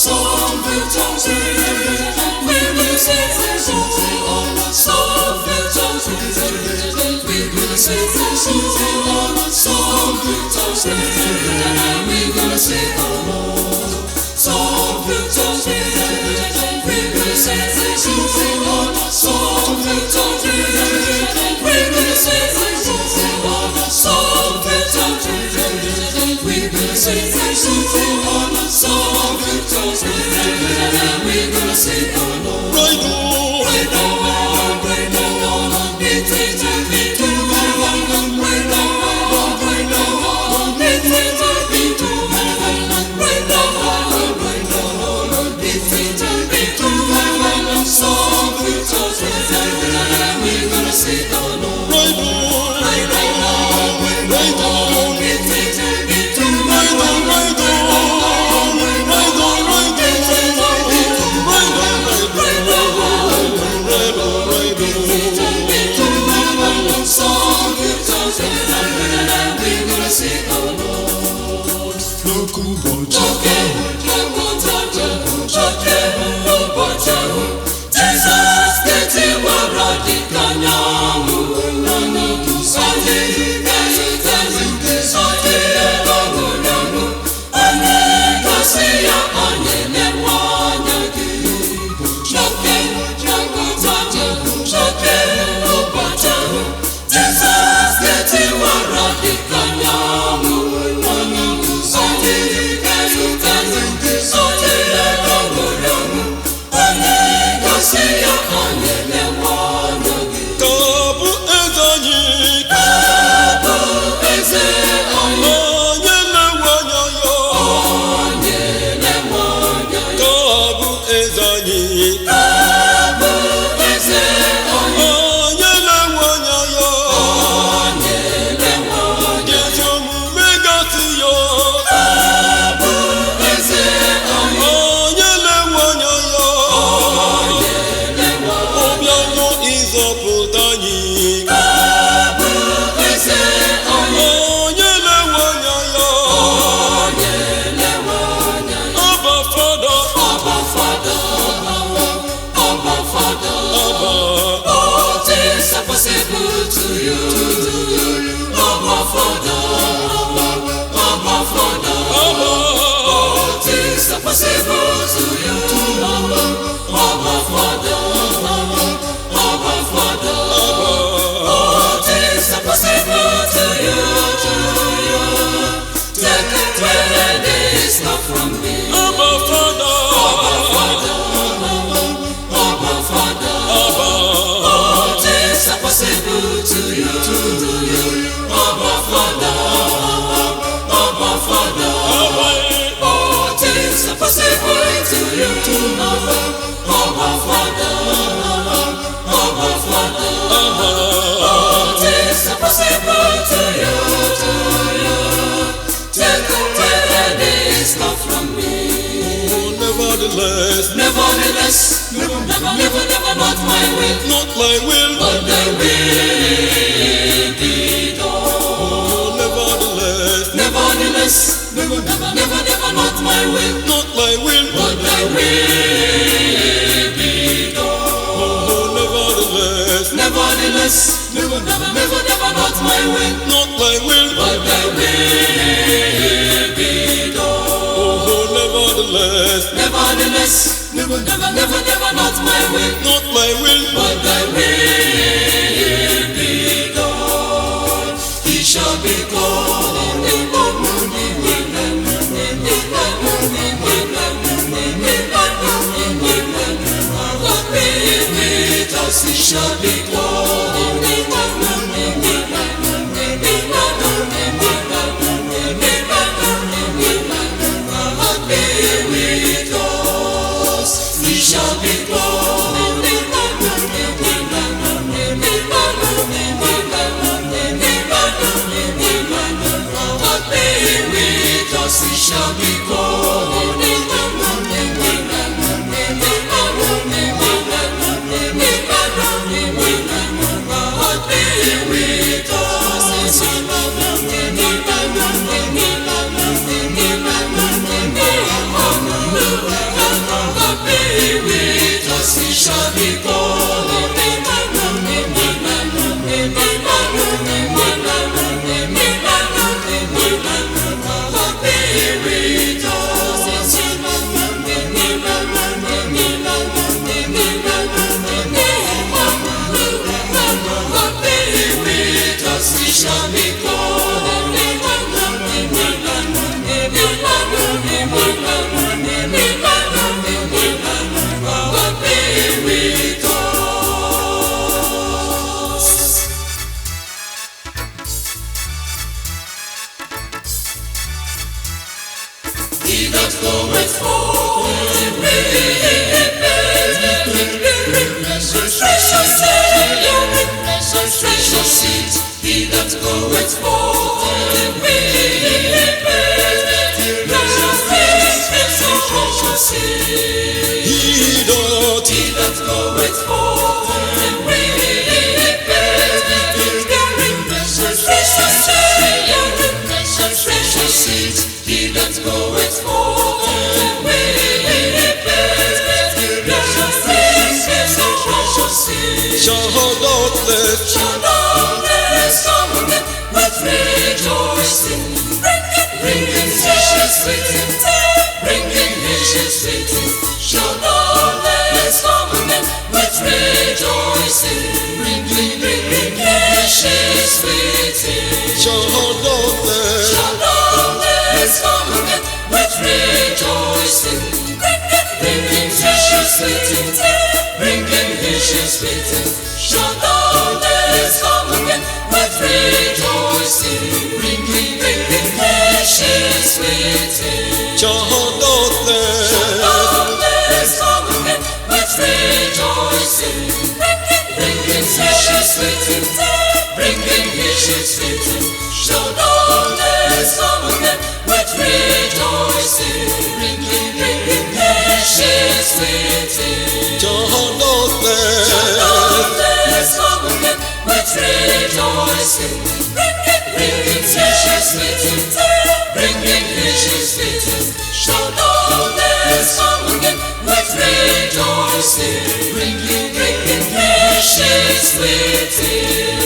Some victory, we will sing the song. Some victory, we will sing the song. Some victory, we will sing the Lord. Some victory, we will sing the song. Some victory, we will sing the song. Some victory, we will sing the song. Some victory, we will sing the Lord. Right on, right on, right on. Victory, victory, right on, right on, right on. Victory, victory, right on, right on. Victory, victory, right on. Some victory, we will sing the Lord. Right on, right on, right on. Victory, victory, right on, right on, right on, right on. Some victory, we will sing the Lord. Look who Jesus, get him a radical now. Possible to you, Abba Father, Abba Father. All things are possible to you, Abba Father, Abba Father. All things are possible to you. Take it where it is not from me, Abba Father, Abba Father, Abba Father. Possible to you, Abba Father, Abba Father. All things are possible to you, Abba Father, Abba Father. All things are possible to you. Take away that is not from me. Nevertheless, never, not my will, but thy will be done. Nevertheless, never, not my will, but thy will be done. Nevertheless, never, not my will, but thy will be done. Nevertheless, never, not my will, but thy will be done. He shall be called in the morning, God be with us. He shall be called in the morning, God be with us. He shall be called in the God be with us. He shall be called in the God be with us. rejoicing. Charlotte, Shalom, let's come again with rejoicing. Bringing dishes with him, bringing dishes with him. Shalom, let's come again with rejoicing. Bringing dishes with him. Charlotte, Shalom, let's come again with rejoicing. Bringing dishes with him, bringing dishes with him. Shalom, let's come again with rejoicing. Bringing dishes with him. Charlotte, Shalom, let's come again with rejoicing. Bringing dishes with him, bringing dishes with him. Shalom, let's come again with rejoicing. Bringing dishes with him. Charlotte, Shalom, let's come again with rejoicing. Bringing dishes with him, bringing dishes with him. Shalom, let's come again with rejoicing. Bringing dishes with him.